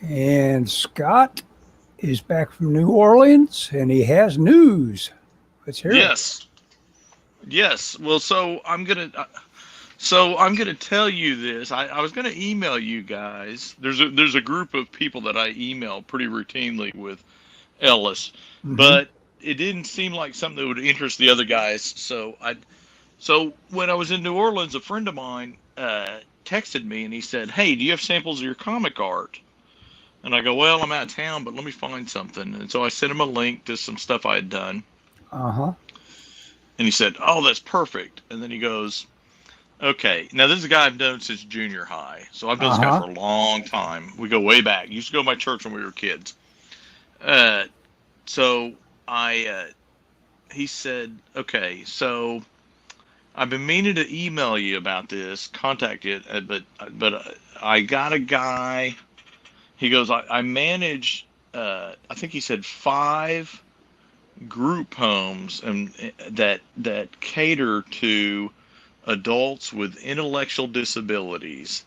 And Scott is back from New Orleans, and he has news. Let's hear it. Yes, yes. Well, so I'm gonna tell you this. I was gonna email you guys. There's a group of people that I email pretty routinely with Ellis, Mm-hmm. but it didn't seem like something that would interest the other guys. So when I was in New Orleans, a friend of mine texted me and he said, "Hey, do you have samples of your comic art?" And I go, "Well, I'm out of town, but let me find something." And so I sent him a link to some stuff I had done. Uh-huh. And he said, "Oh, that's perfect." And then he goes, "Okay, now this is a guy I've known since junior high. So I've known this guy Uh-huh. for a long time. We go way back. He used to go to my church when we were kids." Uh, so I, he said, "Okay, so I've been meaning to email you about this, contact you, but I got a guy." He goes, "I manage, I think he said 5 group homes and that cater to adults with intellectual disabilities."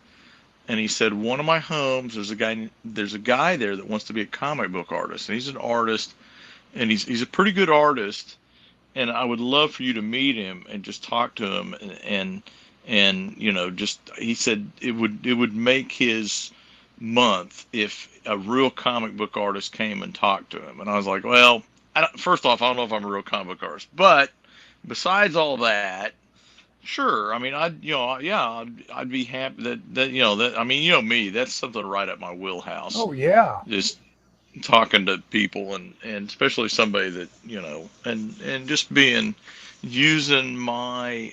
And he said, "One of my homes, there's a guy there that wants to be a comic book artist, and he's an artist, and he's a pretty good artist, and I would love for you to meet him and just talk to him, and just," he said, "it would make his month if a real comic book artist came and talked to him." And I was like, "Well, first off, I don't know if I'm a real comic book artist, but besides all that, sure. I mean, yeah, I'd be happy that I mean, me, that's something right up my wheelhouse. Oh, yeah. Just talking to people, and especially somebody that, and just using my,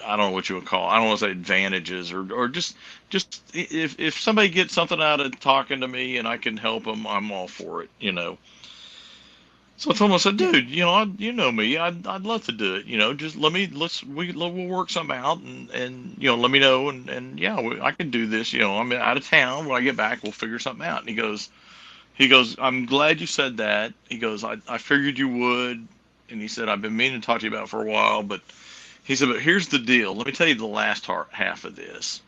I don't know what you would call it. I don't want to say advantages, or just if somebody gets something out of talking to me and I can help them, I'm all for it. So I told him, I said, "Dude, you know me. I'd love to do it. Just we'll work something out, and let me know, and yeah, I can do this. I'm out of town. When I get back, we'll figure something out." And he goes, "I'm glad you said that." He goes, "I figured you would." And he said, "I've been meaning to talk to you about it for a while, but," he said, "but here's the deal. Let me tell you the last half of this."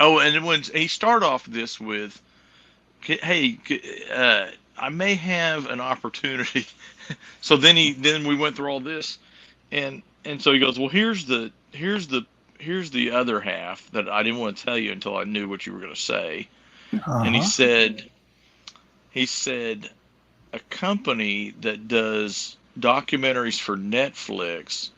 Oh, and then when he started off this with, "Hey, I may have an opportunity." So then we went through all this, and so he goes, "Well, here's the other half that I didn't want to tell you until I knew what you were going to say." And he Uh-huh. said he said a company that does documentaries for Netflix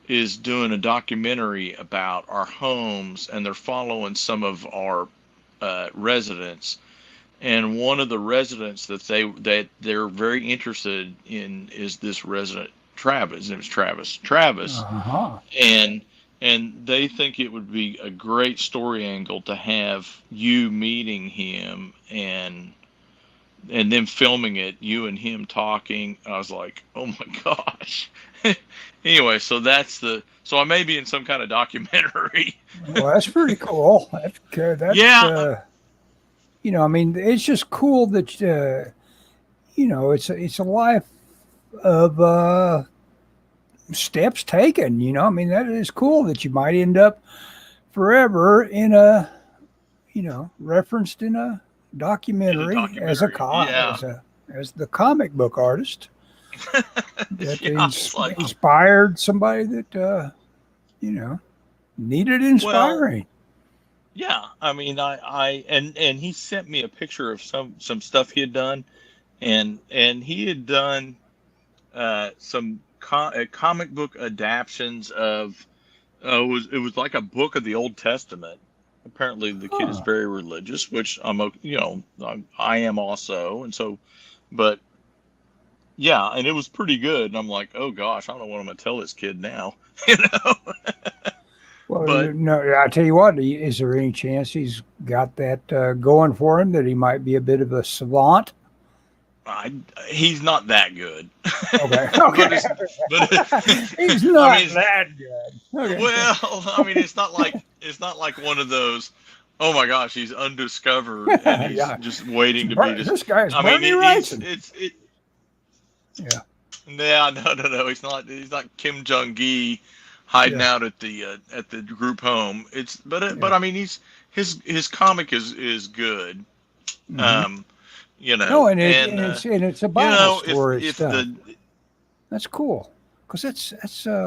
is doing a documentary about our homes, and they're following some of our residents. And one of the residents that they're very interested in is this resident Travis. His name is Travis. Travis, Uh-huh. and they think it would be a great story angle to have you meeting him, and then filming it, you and him talking. I was like, "Oh my gosh." Anyway, so I may be in some kind of documentary. Well, that's pretty cool. That's good. That's, Yeah, I mean, it's just cool that, it's a life of steps taken. I mean, that is cool that you might end up forever in a, referenced in a in a documentary as a documentary. Yeah. as the comic book artist that Yeah, it's like, inspired somebody that you know needed well, inspiring. yeah. I mean, and he sent me a picture of some stuff he had done, and he had done some comic book adaptions of, it was like a book of the Old Testament. Apparently, the kid is Huh. very religious, which I am also, and so, but yeah, and it was pretty good. And I'm like, "Oh gosh, I don't know what I'm gonna tell this kid now," you know. Well, But no, I tell you what. Is there any chance he's got that going for him that he might be a bit of a savant? I he's not that good. Okay, but okay. it's but He's I not mean, that good. Okay. well, I mean, it's not like one of those. "Oh my gosh, he's undiscovered and he's Yeah, just waiting to be This just." guy's I mean, Bernie he's Wrightson. it's it. Yeah. Yeah, no, no, no. He's not. He's not Kim Jong Gi hiding out at the group home. But I mean, his comic is good. Mm-hmm. You No, know, and and it's a you Bible know, story if stuff. the That's cool because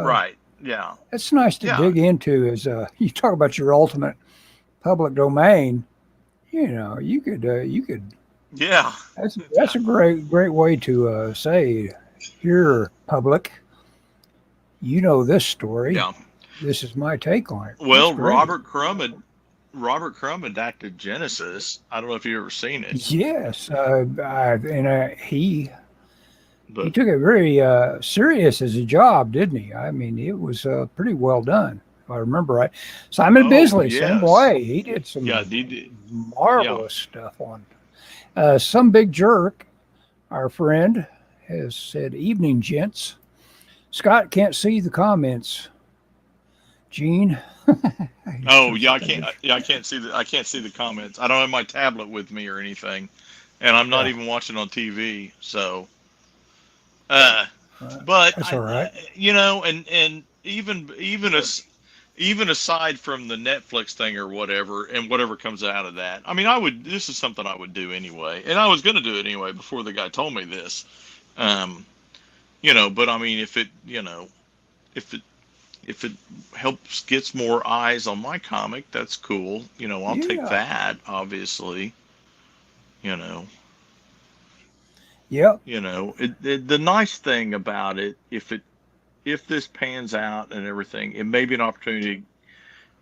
right, yeah, it's nice to yeah, dig into. As you talk about your ultimate public domain, you could. yeah, That's a great way to say, here, public, you know this story. yeah. This is my take on it. That's Well, great. Robert Crumb adapted Genesis. I don't know if you've ever seen it, Yes, he but took it very serious as a job, didn't he? I mean, it was pretty well done, if I remember right. Simon oh Bisley, same yes, way. He did yeah, some yeah. marvelous stuff on. Some big jerk, our friend, has said, "Evening, gents." Scott can't see the comments. Gene, he's Oh pushing yeah, I things. can't. Yeah, I can't see the comments. I don't have my tablet with me or anything, and I'm not Yeah, even watching on TV. So, uh, but that's all right. you know, and even aside from the Netflix thing or whatever, and whatever comes out of that, I mean, I would. This is something I would do anyway, and I was going to do it anyway before the guy told me this. Um, you know, but I mean, if it if it helps gets more eyes on my comic, that's cool. You know, I'll take Yeah. that, obviously. You know, Yep. the nice thing about it, if this pans out and everything, it may be an opportunity to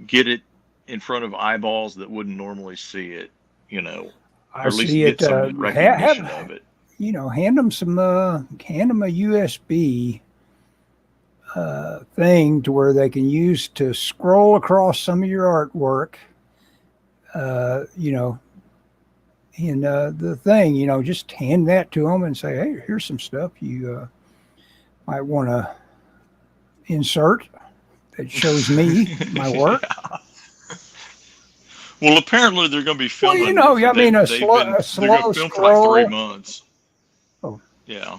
get it in front of eyeballs that wouldn't normally see it. You know, I or at least see get it. some recognition Have of it. hand them a USB thing to where they can use to scroll across some of your artwork. Uh, you know, in the thing, just hand that to them and say, "Hey, here's some stuff you might want to insert that shows me my work." Yeah. Well, apparently they're going to be Well, filming. I mean, a They're going to slow film for like three scroll. months. Oh, Yeah.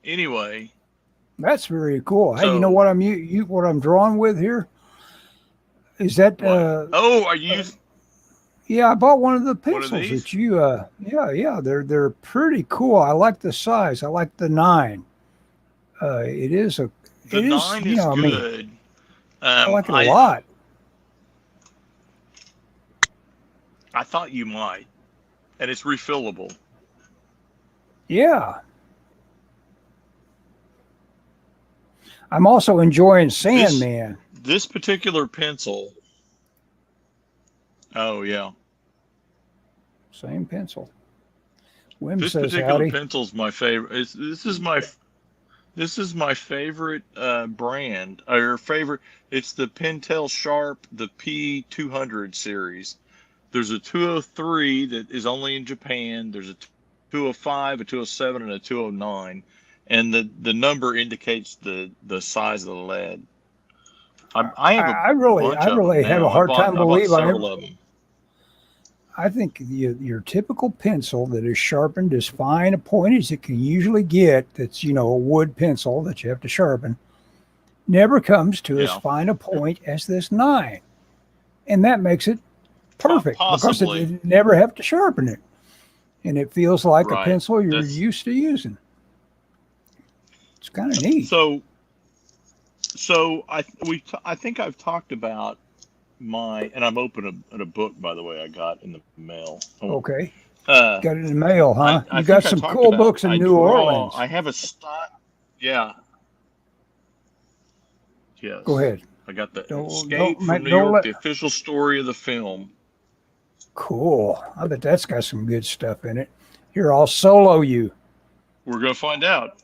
Anyway, that's very cool. Hey, you know so what what I'm drawing with here is that what? Oh, are you yeah, I bought one of the one of pencils these? that you yeah, they're pretty cool. I like the size. I like the 9. It is The nine is I mean, good. I like it a I lot. I thought you might, and it's refillable. Yeah. I'm also enjoying This Sandman. this particular pencil. Oh yeah, Same pencil. Wim this says particular howdy. pencil's my favorite. This is my favorite brand or favorite. It's the Pentel Sharp, the P200 series. There's a 203 that is only in Japan. There's a 205, a 207, and a 209, and the number indicates the size of the lead. I have a I bunch of them really have a now. hard time I bought believing several of them. I think your typical pencil that is sharpened as fine a point as it can usually get, that's, a wood pencil that you have to sharpen, never comes to as Yeah, fine a point as this 9. And that makes it perfect because possibly it never have to sharpen it. And it feels like a right. pencil you're That's used to using. It's kind of neat. so. So I think I've talked about and I'm open at a book, by the way, I got in the mail. Oh, Okay. uh, Got it in the mail, huh? I You got think I some talked cool about books in I New draw. Orleans. I have a style. Yeah, Go yes. ahead. I got the Don't Escape from New don't York, let. the official story of the film. Cool. I bet that's got some good stuff in it. Here, I'll solo you. We're gonna find out.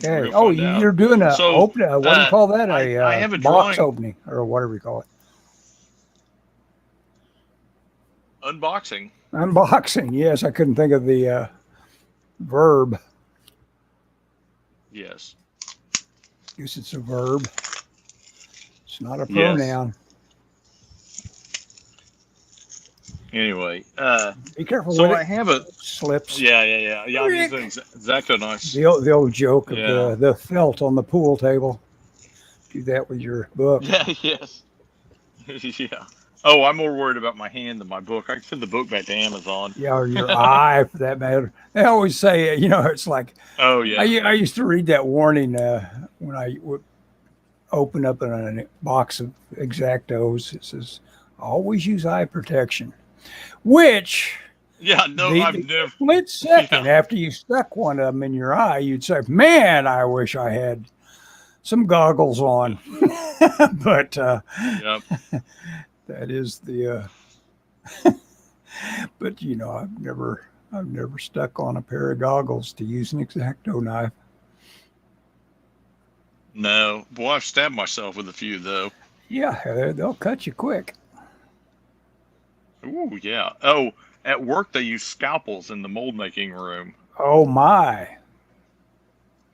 We're Okay. gonna Oh, find out. you're doing a So, open. What do you call that? A I have a box drawing opening or whatever you call it. unboxing. Unboxing. Yes, I couldn't think of the verb. Yes, Guess it's a verb. It's not a yes. pronoun. Anyway, Be careful so with I it. have a Slips. yeah. I'm using Exacto knives. The old joke of Yeah. the felt on the pool table. Do that with your book. Yeah. Yes. Yeah. Oh, I'm more worried about my hand than my book. I can send the book back to Amazon. Yeah, or your eye, for that matter. They always say, it's like Oh yeah. I used to read that warning when I would open up a box of Exactos. It says, always use eye protection, which Yeah. No, I've the never. split second Yeah. after you stuck one of them in your eye, you'd say, man, I wish I had some goggles on. But Yep. that is the, but I've never stuck on a pair of goggles to use an Exacto knife. No. Boy, I've stabbed myself with a few though. Yeah, they'll cut you quick. Ooh, yeah. Oh, at work they use scalpels in the mold making room. Oh my!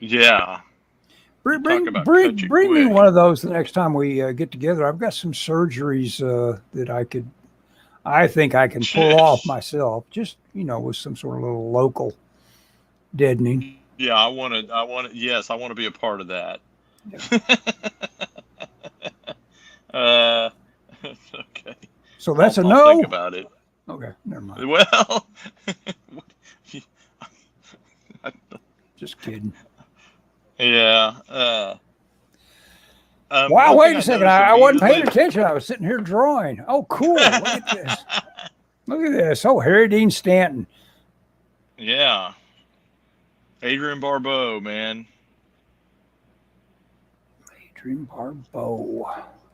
Yeah. Bring Talk about bring cut you bring me quick. one of those the next time we get together. I've got some surgeries that I think I can pull off myself. Just with some sort of little local deadening. Yeah, yes, I want to be a part of that. Yeah. Okay. So that's a I'll no. think about it. Okay, never mind. Well, Just kidding. yeah. Wow, one wait thing a I second. noticed I wasn't paying immediately- attention. I was sitting here drawing. Oh, cool. Look at this. Look at this. Oh, Harry Dean Stanton. Yeah. Adrian Barbeau, man. Adrian Barbeau.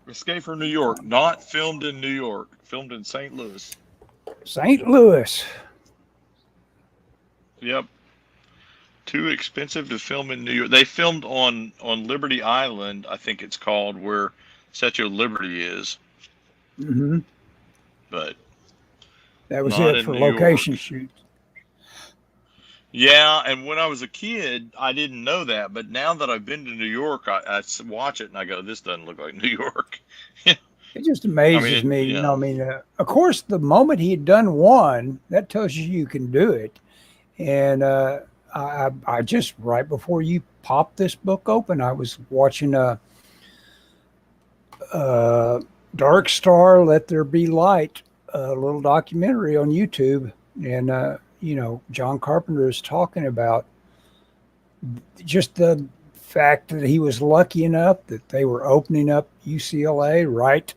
Escape from New York. Not filmed in New York. Filmed in St. Louis. St. Louis. Yep. Too expensive to film in New York. They filmed on Liberty Island, I think it's called, where Statue of Liberty is. Mm-hmm. But That was not it in for New location York. shoots. Yeah, and when I was a kid, I didn't know that. But now that I've been to New York, I watch it and I go, this doesn't look like New York. It just amazes me. yeah. Of course, the moment he had done one, that tells you can do it. And I just, right before you popped this book open, I was watching a Dark Star, Let There Be Light, a little documentary on YouTube. And, John Carpenter is talking about just the fact that he was lucky enough that they were opening up UCLA right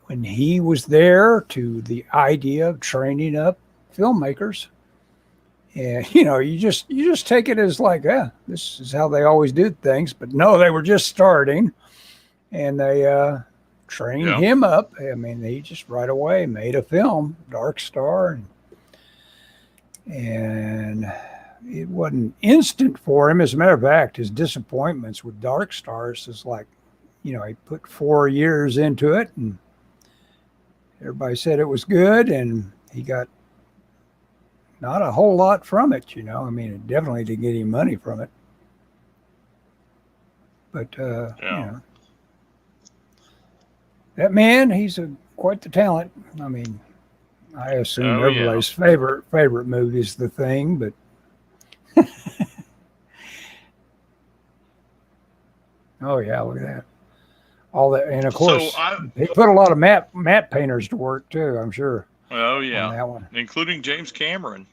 when he was there, to the idea of training up filmmakers. And you just take it as like, this is how they always do things. But no, they were just starting, and they trained him up. I mean, he just right away made a film, Dark Star, and it wasn't instant for him. As a matter of fact, his disappointments with Dark Stars is like, he put 4 years into it, and everybody said it was good, and he got not a whole lot from it. I mean, it definitely didn't get any money from it. But that man, he's quite the talent. I mean, I assume everybody's favorite movie is The Thing, but oh yeah, look at that. All that, and of course, he put a lot of matte painters to work too, I'm sure. Oh yeah, on that one, including James Cameron.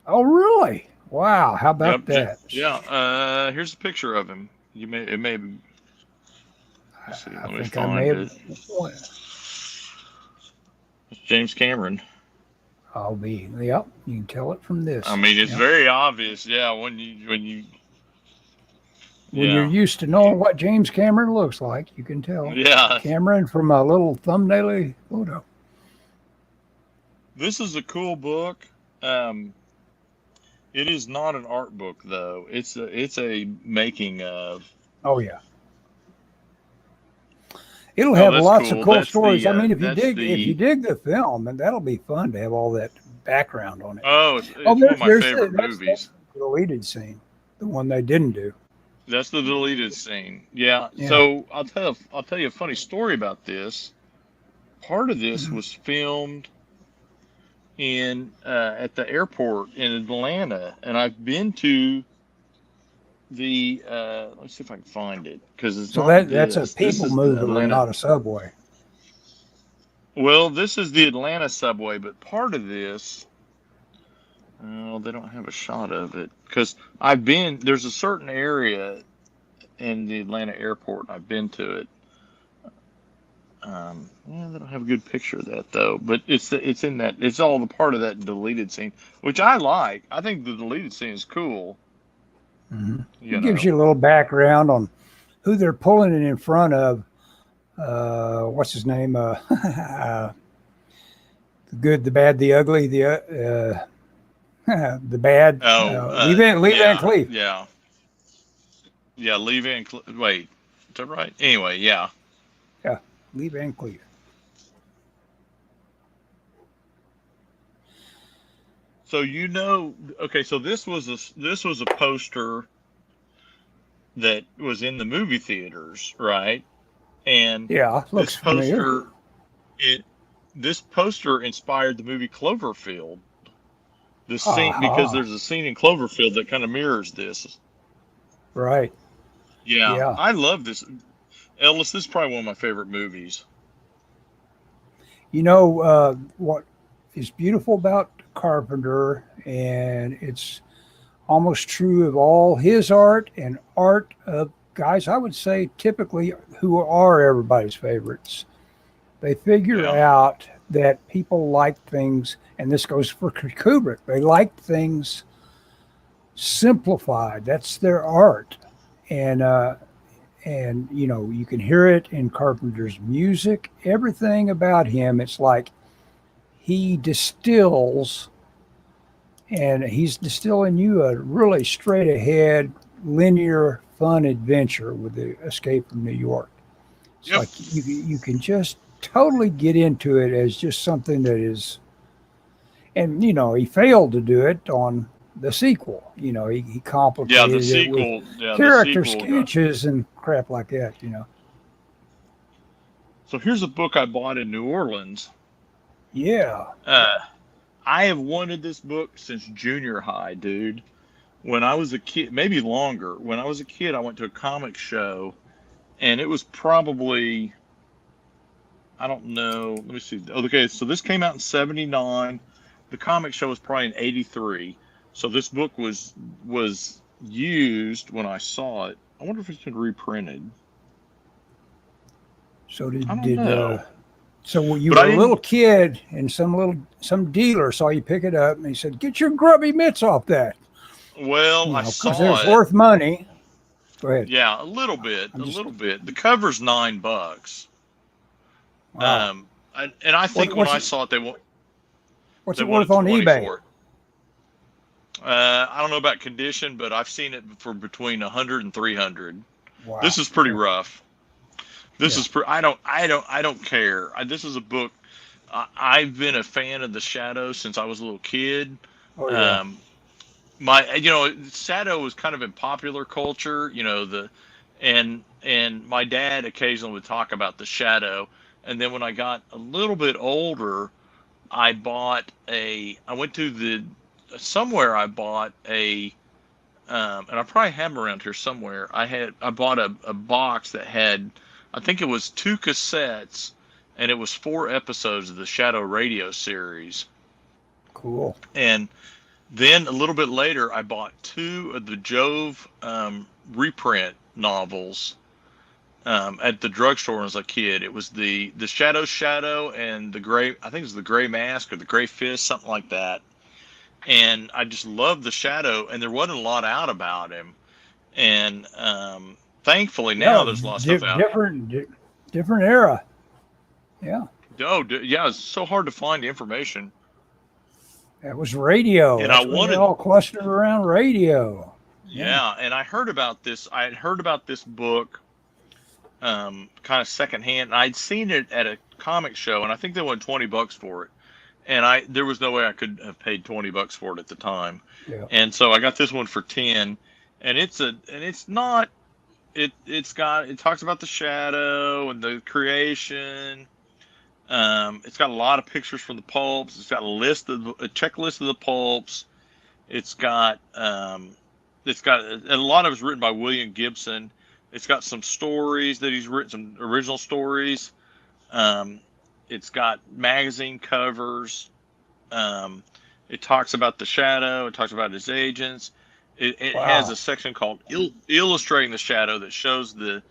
Oh really? Wow, how about that? Yeah. Here's a picture of him. It may be. Let's see, let me find it. It's James Cameron. Yep, you can tell it from this. I mean, it's very obvious. Yeah, when you're used to knowing what James Cameron looks like, you can tell. Yeah. Cameron from a little thumbnail photo. This is a cool book. It is not an art book though. It's a making of. Oh yeah. It'll have lots of cool stories. I mean, if you dig the film, and that'll be fun to have all that background on it. Oh, it's one of my favorite movies. That's the deleted scene, the one they didn't do. That's the deleted scene. Yeah. So I'll tell you a funny story about this. Part of this was filmed in at the airport in Atlanta, and I've been to the. Let's see if I can find it because it's So not that's a this. This people is the mover, Atlanta. not a subway. Well, this is the Atlanta subway, but part of this. Oh, they don't have a shot of it because I've been. There's a certain area in the Atlanta airport. I've been to it. Yeah, they don't have a good picture of that though. But it's in that. It's all the part of that deleted scene, which I like. I think the deleted scene is cool. Mm-hmm. You It gives know. you a little background on who they're pulling it in front of. What's his name? The good, the bad, the ugly, the bad. Oh, Lee Van yeah, Cleef. yeah. Lee Van. Wait, is that right? Anyway, yeah. Yeah, Lee Van Cleef. So okay. So this was a poster that was in the movie theaters, right? And Yeah, looks familiar. This poster inspired the movie Cloverfield. The scene because Aha. there's a scene in Cloverfield that kind of mirrors this. Right. Yeah, Yeah. I love this. Ellis, this is probably one of my favorite movies. You know what is beautiful about Carpenter, and it's almost true of all his art and art of guys, I would say, typically who are everybody's favorites. They figure Yeah. out that people like things, and this goes for Kubrick, they like things simplified. That's their art. And you know, you can hear it in Carpenter's music, everything about him. It's like he distills, and he's distilling you a really straight ahead, linear, fun adventure with the Escape from New York. It's Yep. like you can just totally get into it as just something that is, and you know, he failed to do it on the sequel. You know, he Yeah, the complicated it with sequel. Yeah, the character sequel got. sketches and crap like that. You know. So here's a book I bought in New Orleans. Yeah. I have wanted this book since junior high, dude. When I was a kid, maybe longer. When I was a kid, I went to a comic show, and it was probably, I don't know. Let me see. Okay, so this came out in '79. The comic show was probably in '83. So this book was used when I saw it. I wonder if it's been reprinted. So I don't know. so you But I were a didn't. little kid, and some dealer saw you pick it up, and he said, "Get your grubby mitts off that," Well, you I know, because it saw was it. worth money. Go ahead. Yeah, a little bit, I'm a just little bit. The cover's $9. wow. And I think when What's I it saw it, what's they it worth wanted on 20 eBay? for it. I don't know about condition, but I've seen it for between 100 and 300. This Wow. is pretty Yeah. rough. This Yeah. is I don't care. This is a book. I've been a fan of the Shadow since I was a little kid. Oh yeah. Um, Shadow was kind of in popular culture. And my dad occasionally would talk about the Shadow. And then when I got a little bit older, I went to somewhere I bought and I probably have them around here somewhere. I bought a box that had, I think it was 2 cassettes, and it was 4 episodes of the Shadow Radio series. Cool. And then a little bit later, I bought 2 of the Jove reprint novels at the drugstore when I was a kid. It was the Shadow and the Gray, I think it was the Gray Mask or the Gray Fist, something like that. And I just loved the Shadow, and there wasn't a lot out about him. And thankfully now Yeah. there's a lot of stuff out. Different era. Yeah. Oh, yeah, it's so hard to find information. That was radio. And I That's when they wanted, all clustered around radio. Yeah. yeah, and I heard about this. I had heard about this book kind of secondhand. I'd seen it at a comic show, and I think they wanted $20 for it. And there was no way I could have paid $20 for it at the time. Yeah. And so I got this one for 10, and it talks about the Shadow and the creation. It's got a lot of pictures from the pulps. It's got a checklist of the pulps. It's got a lot of it's written by William Gibson. It's got some stories that he's written, some original stories. It's got magazine covers. It talks about the Shadow. It talks about his agents. It has a section called Illustrating the Shadow that shows the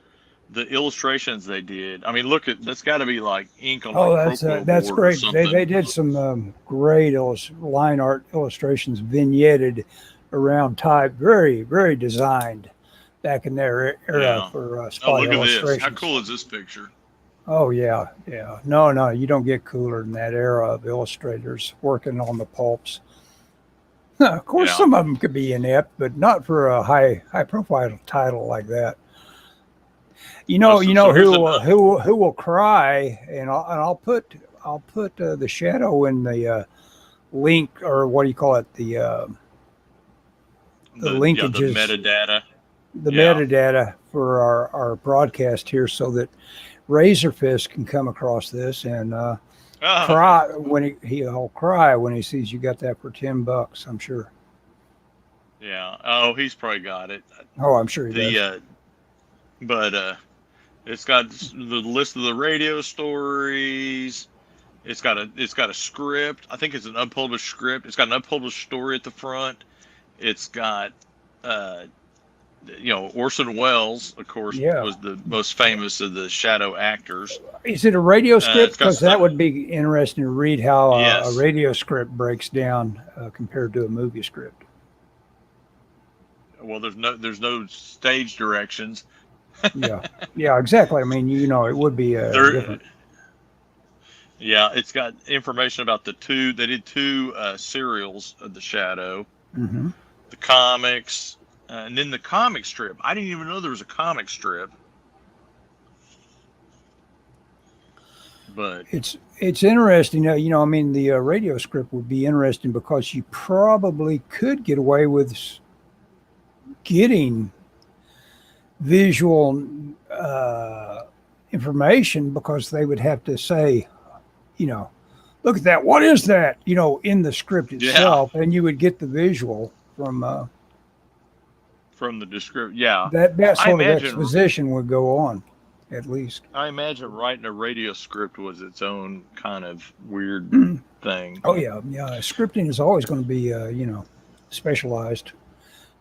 illustrations they did. I mean, that's got to be like ink on like that's board or great. something. They did some great line art illustrations, vignetted around type, very very designed back in their era for spot illustrations. This! How cool is this picture? Oh yeah. No, you don't get cooler than that era of illustrators working on the pulps. Of course, some of them could be inept, but not for a high profile title like that. You know who will cry, and I'll put the Shadow in the link, or what do you call it, the linkages, the metadata for our broadcast here, so that Razorfist can come across this and cry when he'll cry when he sees you got that for $10. I'm sure. Yeah. Oh, he's probably got it. Oh, I'm sure he does. But it's got the list of the radio stories. It's got a script. I think it's an unpublished script. It's got an unpublished story at the front. It's got Orson Welles, of course, was the most famous of the Shadow actors. Is it a radio script? Because that would be interesting to read how a radio script breaks down compared to a movie script. Well, there's no stage directions. yeah, exactly. I mean, it would be different. Yeah, it's got information about they did two serials of the Shadow, the comics, and then the comic strip. I didn't even know there was a comic strip. But it's interesting. I mean, the radio script would be interesting because you probably could get away with getting visual information, because they would have to say, look at that. What is that? In the script itself, and you would get the visual from the description. Yeah, that sort of exposition would go on, at least. I imagine writing a radio script was its own kind of weird thing. Oh yeah. Scripting is always going to be specialized.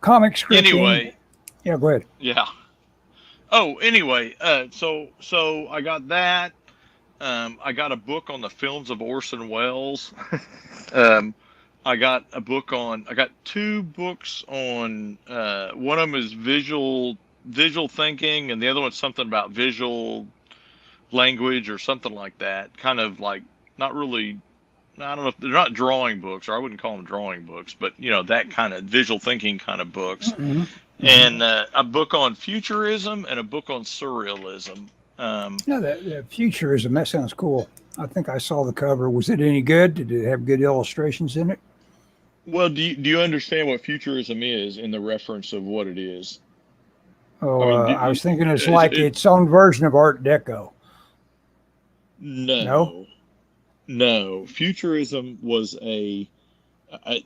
Comic scripting. Anyway. Yeah, go ahead. Yeah. Oh, anyway, so I got that. I got a book on the films of Orson Welles. I got two books on. One of them is visual thinking, and the other one's something about visual language or something like that. Kind of like not really. I don't know if they're not drawing books, or I wouldn't call them drawing books, but that kind of visual thinking kind of books. And a book on futurism and a book on surrealism. That futurism, that sounds cool. I think I saw the cover. Was it any good? Did it have good illustrations in it? Well, do you understand what futurism is in the reference of what it is? Oh, I was thinking it's like its own version of Art Deco. No. Futurism was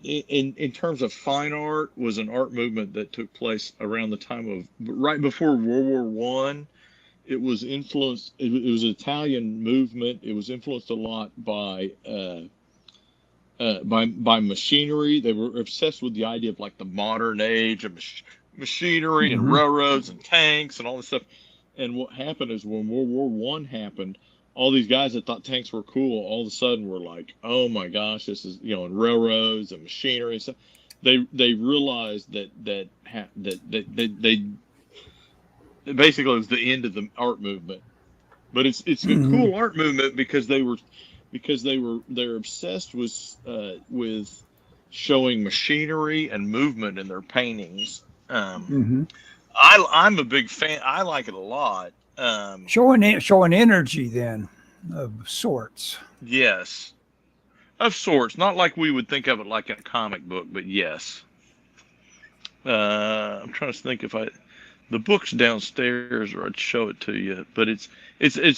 in terms of fine art, was an art movement that took place around the time of right before World War One. It was influenced. It was an Italian movement. It was influenced a lot by machinery. They were obsessed with the idea of like the modern age of machinery and railroads and tanks and all this stuff. And what happened is when World War One happened, all these guys that thought tanks were cool, all of a sudden were like, "Oh my gosh, this is and railroads and machinery and stuff." They realized that they basically it was the end of the art movement. But it's a cool art movement because they're obsessed with showing machinery and movement in their paintings. I'm a big fan. I like it a lot. Showing energy then of sorts. Yes, of sorts. Not like we would think of it like in a comic book, but yes. I'm trying to think if The book's downstairs, or I'd show it to you. But it's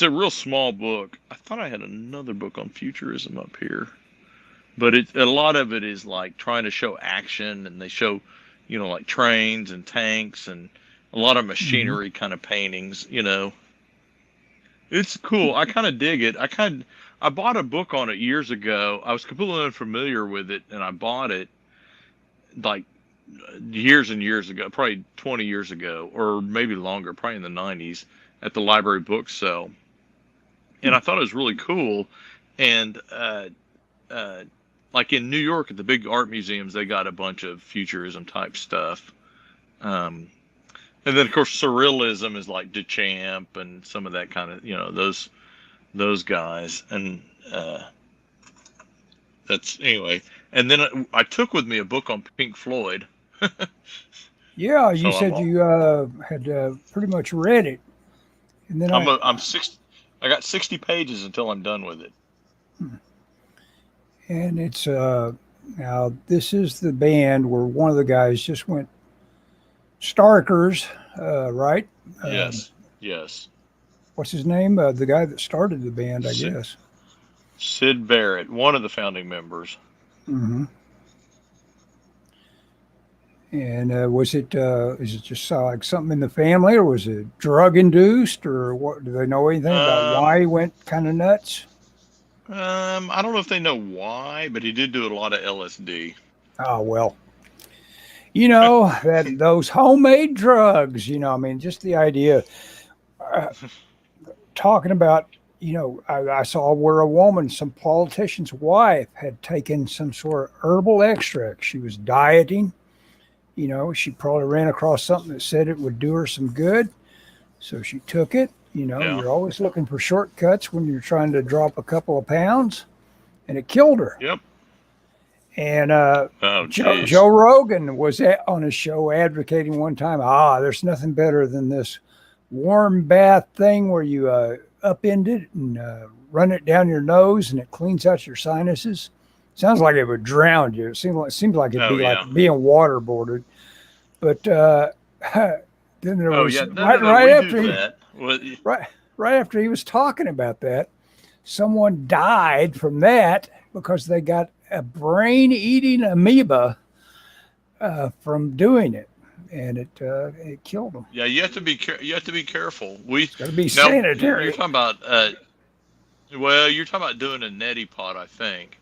a real small book. I thought I had another book on futurism up here, but a lot of it is like trying to show action, and they show, like trains and tanks and a lot of machinery kind of paintings. It's cool. I kind of dig it. I bought a book on it years ago. I was completely unfamiliar with it, and I bought it like years and years ago, probably 20 years ago, or maybe longer, probably in the 90s, at the library book sale. And I thought it was really cool. And like in New York at the big art museums, they got a bunch of futurism type stuff. And then of course surrealism is like Duchamp and some of that kind of, those guys. And that's anyway. And then I took with me a book on Pink Floyd. Yeah, you said you had pretty much read it, and then I got 60 pages until I'm done with it. And it's now this is the band where one of the guys just went starkers, right? Yes. What's his name? The guy that started the band, I guess. Sid Barrett, one of the founding members. Mm-hmm. And is it just like something in the family, or was it drug induced, or what? Do they know anything about why he went kind of nuts? I don't know if they know why, but he did do a lot of LSD. Oh, well, that those homemade drugs, I mean, just the idea, talking about, I saw where a woman, some politician's wife, had taken some sort of herbal extract. She was dieting. She probably ran across something that said it would do her some good. So she took it. You're always looking for shortcuts when you're trying to drop a couple of pounds, and it killed her. Yep. And Joe Rogan was on his show advocating one time, there's nothing better than this warm bath thing where you upend it and run it down your nose, and it cleans out your sinuses. Sounds like it would drown you. It seems like it'd be like being waterboarded. But then there was right after he was talking about that, someone died from that because they got a brain-eating amoeba from doing it, and it killed them. Yeah, you have to be careful. It's got to be sanitary. You're talking about you're talking about doing a neti pot, I think.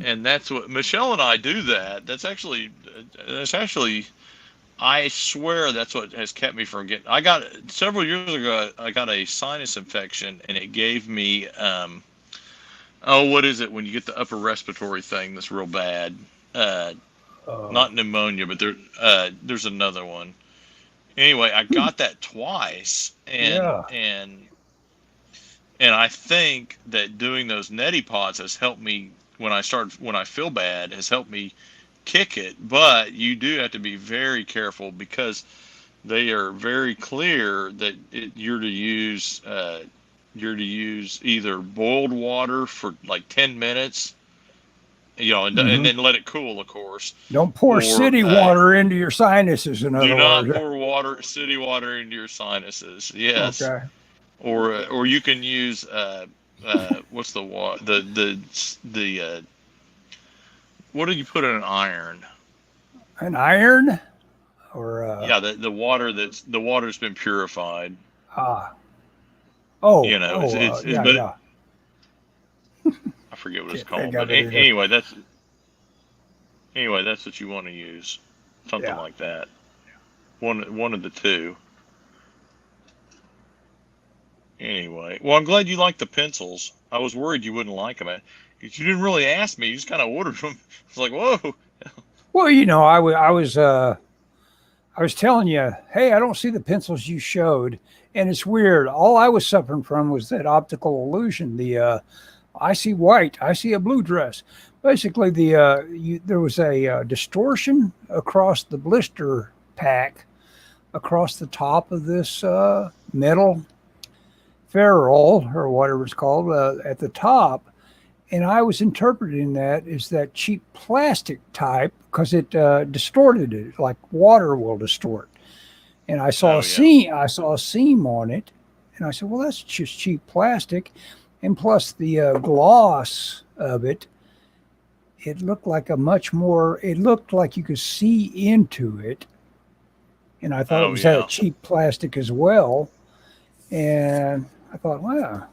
And that's what Michelle and I do. That's actually, I swear that's what has kept me from getting. I got several years ago. I got a sinus infection, and it gave me, what is it when you get the upper respiratory thing that's real bad? Not pneumonia, but there's another one. Anyway, I got that twice, and I think that doing those neti pots has helped me. When I feel bad, has helped me kick it. But you do have to be very careful because they are very clear that you're to use either boiled water for like 10 minutes, and then let it cool, of course. Don't pour city water into your sinuses. In other words, do not pour city water into your sinuses. Yes. Okay. Or you can use what's the water? The what do you put in an iron? An iron, or the water's been purified. I forget what it's called. But anyway, that's what you want to use, something like that. One of the two. Anyway, well, I'm glad you like the pencils. I was worried you wouldn't like them. You didn't really ask me. You just kind of ordered them. I was like, whoa. Well, I was telling you, hey, I don't see the pencils you showed, and it's weird. All I was suffering from was that optical illusion. I see white, I see a blue dress. Basically, there was a distortion across the blister pack, across the top of this metal ferrule or whatever it's called at the top, and I was interpreting that as that cheap plastic type because it distorted it like water will distort. and I saw Oh a yeah. seam. I saw a seam on it, and I said, "Well, that's just cheap plastic." And plus the gloss of it, it looked like a much more. It looked like you could see into it, and I thought it Oh was yeah. that cheap plastic as well. And I thought, wow,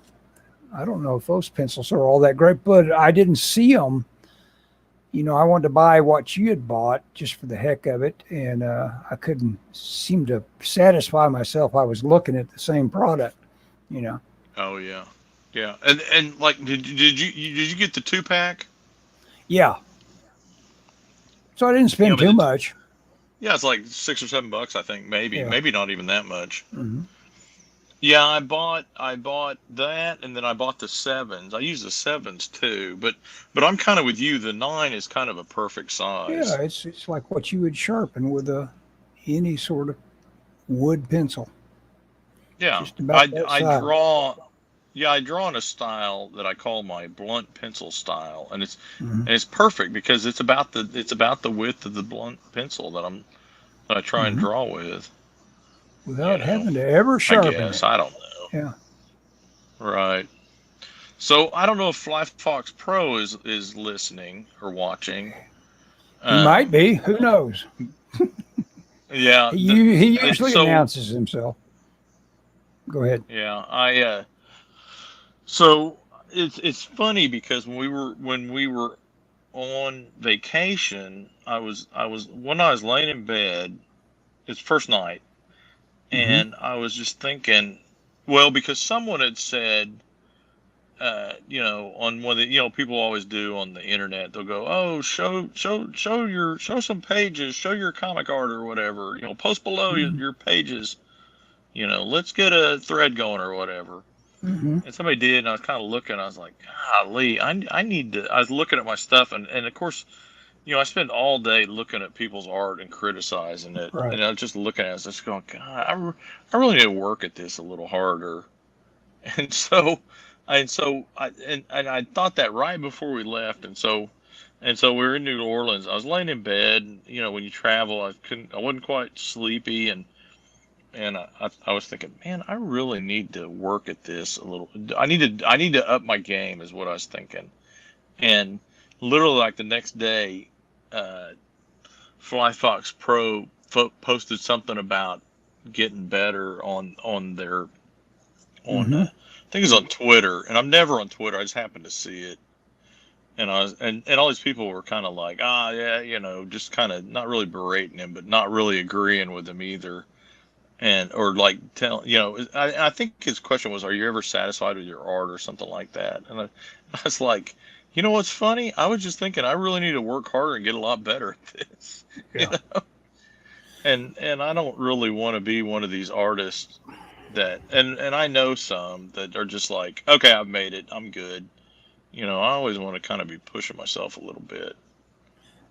I don't know if those pencils are all that great, but I didn't see them. I wanted to buy what you had bought just for the heck of it, and I couldn't seem to satisfy myself. I was looking at the same product, you know. Oh yeah. Yeah. And like, did you get the 2-pack? Yeah, so I didn't Yeah, spend but too much. yeah, it's like $6 or $7, I think, Yeah. maybe not even that much. Hmm. Yeah, I bought that, and then I bought the sevens. I use the sevens too, but I'm kind of with you. The 9 is kind of a perfect Yeah, size. it's like what you would sharpen with any sort of wood pencil, Yeah, just about I that I size. draw. Yeah, I draw in a style that I call my blunt pencil style, and it's Hmm. and it's perfect because it's about the width of the blunt pencil that I try and Hmm. draw with. You Without know, having to ever I sharpen guess it. I don't know. Yeah, Right. So I don't know if Fly Fox Pro is listening or watching. he might Um, be. Who knows? yeah. He usually So announces himself. Go ahead. yeah, so it's funny because when we were on vacation, I was when I was laying in bed. It's first night, Hmm. and I was just thinking, well, because someone had said, on one of the, people always do on the internet, they'll go, oh, show some pages, show your comic art or whatever, post below Hmm. your pages, let's get a thread going or whatever. Hmm. And somebody did, and I was kind of looking, I was like, golly, I need to, I was looking at my stuff, and of course, I spend all day looking at people's art and criticizing it, Right. and I was just looking at it, just going, God, I really need to work at this a little harder. And so, and I thought that right before we left, and so we were in New Orleans. I was laying in bed, and, when you travel, I wasn't quite sleepy, and I was thinking, man, I really need to work at this a little. I need to up my game, is what I was thinking. And literally, like the next day, uh, Fly Fox Pro posted something about getting better on their on Hmm. I think it's on Twitter, and I'm never on Twitter. I just happened to see it, and I was and all these people were kind of like, yeah, just kind of not really berating him, but not really agreeing with him either, and or like I think his question was, are you ever satisfied with your art or something like that? And I was like, what's funny? I was just thinking I really need to work harder and get a lot better at this, you Yeah. know. And I don't really want to be one of these artists that and I know some that are just like, okay, I've made it, I'm good. I always want to kind of be pushing myself a little bit,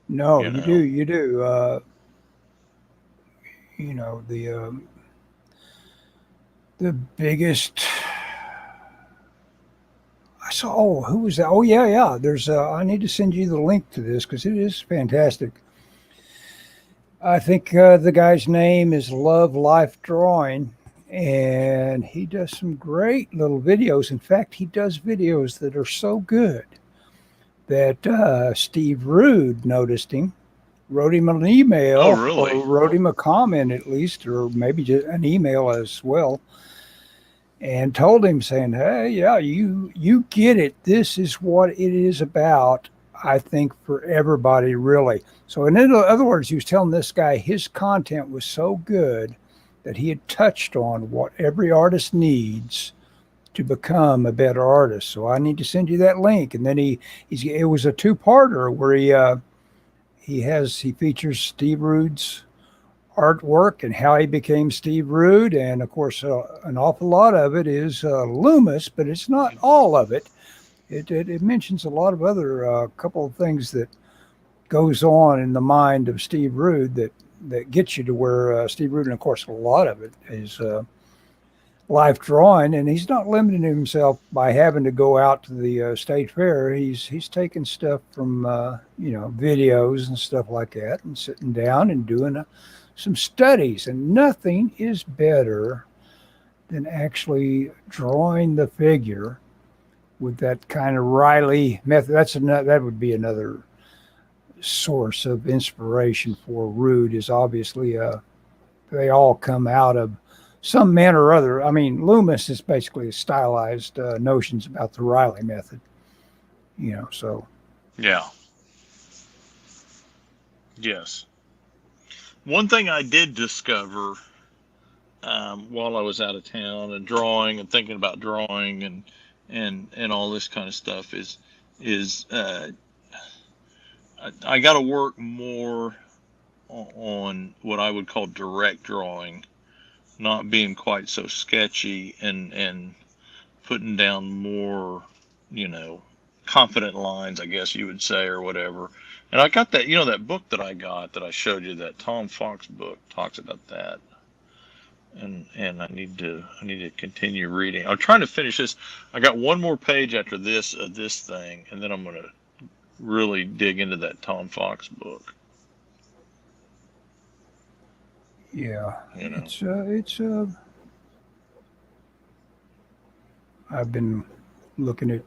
No, you you do. know. You do. The biggest. I saw. Oh, who was that? Oh, yeah, yeah. There's. I need to send you the link to this because it is fantastic. I think the guy's name is Love Life Drawing, and he does some great little videos. In fact, he does videos that are so good that Steve Rude noticed him, wrote him an Oh, email, or really? wrote him a comment at least, or maybe just an email as well, and told him saying, "Hey, yeah, you get it. This is what it is about. I think for everybody, really." So, in other words, he was telling this guy his content was so good that he had touched on what every artist needs to become a better artist. So, I need to send you that link. And then it was a two-parter where he features Steve Rude's artwork and how he became Steve Rude. And of course, an awful lot of it is Loomis, but it's not all of it. It mentions a lot of other couple of things that goes on in the mind of Steve Rude that gets you to where Steve Rude, and of course, a lot of it is life drawing, and he's not limiting himself by having to go out to the state fair. He's taking stuff from videos and stuff like that, and sitting down and doing some studies, and nothing is better than actually drawing the figure with that kind of Riley method. That would be another source of inspiration for Rude. Is obviously they all come out of some man or other. I mean, Loomis is basically stylized notions about the Riley method. So Yeah. Yes. One thing I did discover while I was out of town and drawing and thinking about drawing and all this kind of stuff is I got to work more on what I would call direct drawing, not being quite so sketchy and putting down more, confident lines, I guess you would say, or whatever. And I got that, that book that I got that I showed you, that Tom Fox book, talks about that. And I need to continue reading. I'm trying to finish this. I got one more page after this thing, and then I'm going to really dig into that Tom Fox book. yeah, it's I've been looking at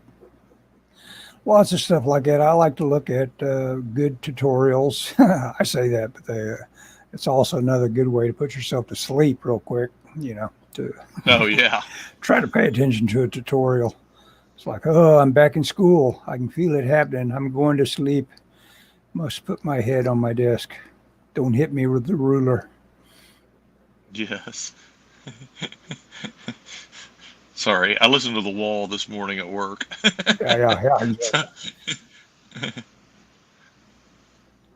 lots of stuff like that. I like to look at good tutorials. I say that, but it's also another good way to put yourself to sleep real quick, to Oh, yeah. try to pay attention to a tutorial. It's like, oh, I'm back in school. I can feel it happening. I'm going to sleep. Must put my head on my desk. Don't hit me with the ruler. Yes. Sorry, I listened to The Wall this morning at work. Yeah.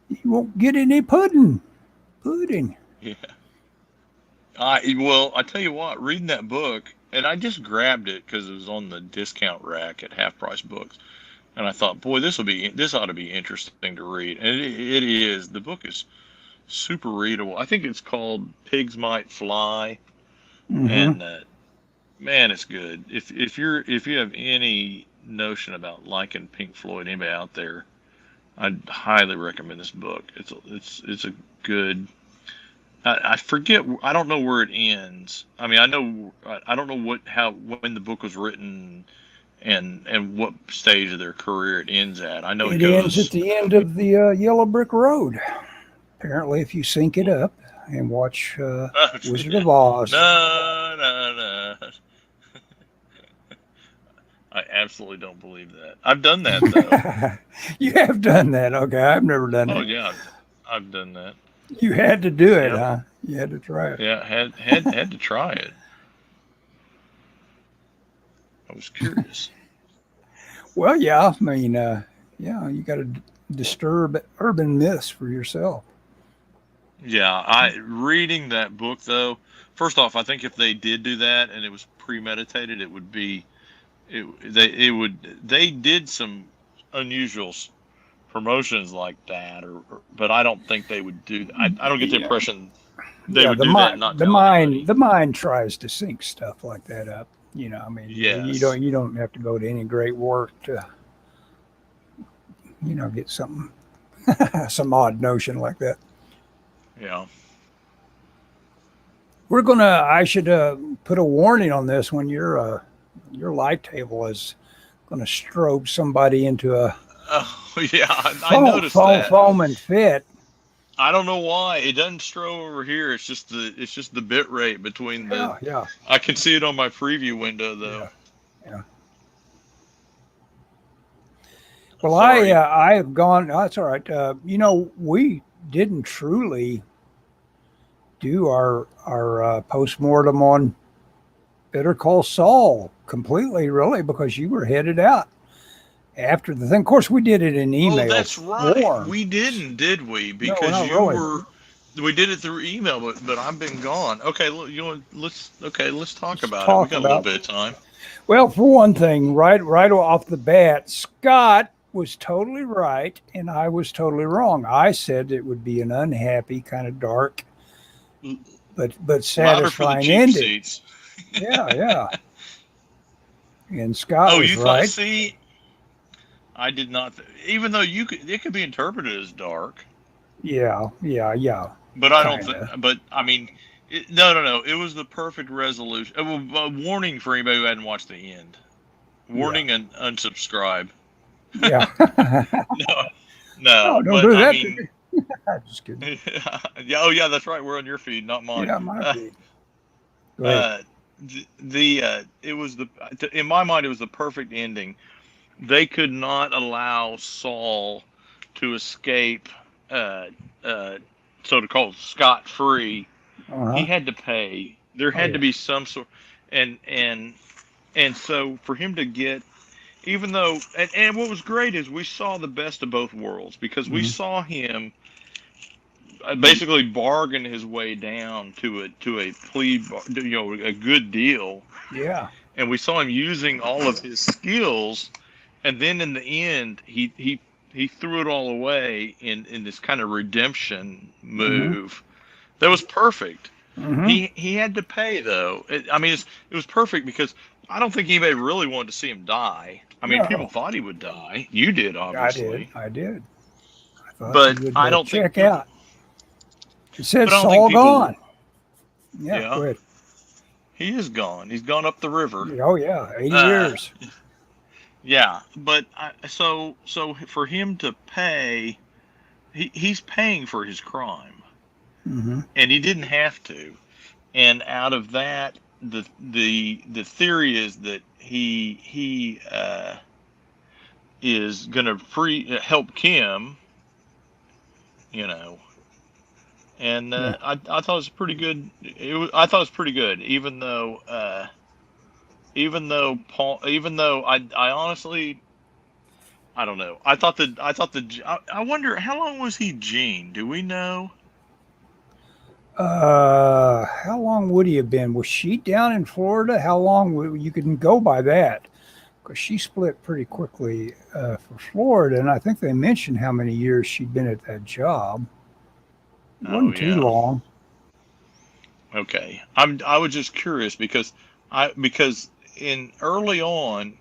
You won't get any pudding. Yeah. I tell you what, reading that book, and I just grabbed it because it was on the discount rack at Half Price Books, and I thought, boy, this ought to be interesting to read, and it is. The book is super readable. I think it's called Pigs Might Fly, and man, it's good. If you have any notion about liking Pink Floyd, anybody out there, I'd highly recommend this book. It's a good. I forget. I don't know where it ends. I mean, I don't know when the book was written, and what stage of their career it ends at. I know it ends at the end of the Yellow Brick Road. Apparently, if you sync it up and watch Wizard of Oz. No. I absolutely don't believe that. I've done that though. You have done that, okay? I've never done it. Oh yeah, I've done that. You had to do it, huh? You had to try it. Yeah, had to try it. I was curious. Well, yeah. I mean, you got to disturb urban myths for yourself. Yeah, reading that book though. First off, I think if they did do that and it was premeditated, it would be. They did some unusual promotions like that, but I don't think they would do that. I don't get the impression they would do that. Not the mind tries to sync stuff like that up. I mean, yes. you don't have to go to any great work to, get something, some odd notion like that. Yeah. I should put a warning on this when your light table is going to strobe somebody into a I noticed that. Foam and fit. I don't know why it doesn't strobe over here. It's just the bit rate between the. Yeah. I can see it on my preview window though. Yeah. Well, I have gone. Oh, that's all right. We didn't truly do our postmortem on Better Call Saul completely, really, because you were headed out after the thing. Of course, we did it in email. Oh, that's right. form. We didn't, did we? Because we did it through email, but I've been gone. Okay, let's talk about it. We got a little bit of time. Well, for one thing, right off the bat, Scott was totally right, and I was totally wrong. I said it would be an unhappy, kind of dark, but satisfying ending. Seats. Yeah. And Scott was you right. Thought, see, I did not. Even though it could be interpreted as dark. Yeah. But I don't think. Kinda. But I mean, no. It was the perfect resolution. A warning for anybody who hadn't watched the end. Yeah. Warning and unsubscribe. Yeah. No, Oh, no. don't But do I that. mean, Just kidding. yeah. Oh, yeah. That's right. We're on your feed, not mine. Yeah, my feed. Go ahead. It was in my mind, it was the perfect ending. They could not allow Saul to escape, uh, so to call scot free. He Uh-huh. had to pay. There Oh had to yeah. be some sort, and so for him to get, even though, and what was great is we saw the best of both worlds because we Hmm. saw him basically bargain his way down to a a good deal, Yeah. and we saw him using all of his skills, and then in the end he threw it all away in this kind of redemption Hmm. move that was perfect. Hmm. He had to pay though. It was perfect because I don't think anybody really wanted to see him die. I mean, people No, thought he would die. You did, I did. obviously, I did. I thought he but would I don't think check people. out. It said But I don't think Saul people. gone. Yeah, go Yeah, ahead. he is gone. He's gone up the river. Oh yeah, 80 Uh, years. yeah, but so for him to pay, he's paying for his crime, Hmm. and he didn't have to. And out of that, the theory is that he is gonna help Kim, you know. And Yeah. I thought it was pretty good. I thought it was pretty good, even though I honestly I don't know. I wonder how long was he Gene? Do we know? How long would he have been? Was she down in Florida? How long you can go by that? Because she split pretty quickly for Florida, and I think they mentioned how many years she'd been at that job. It Oh wasn't too yeah. long. Okay. I was just curious because in early on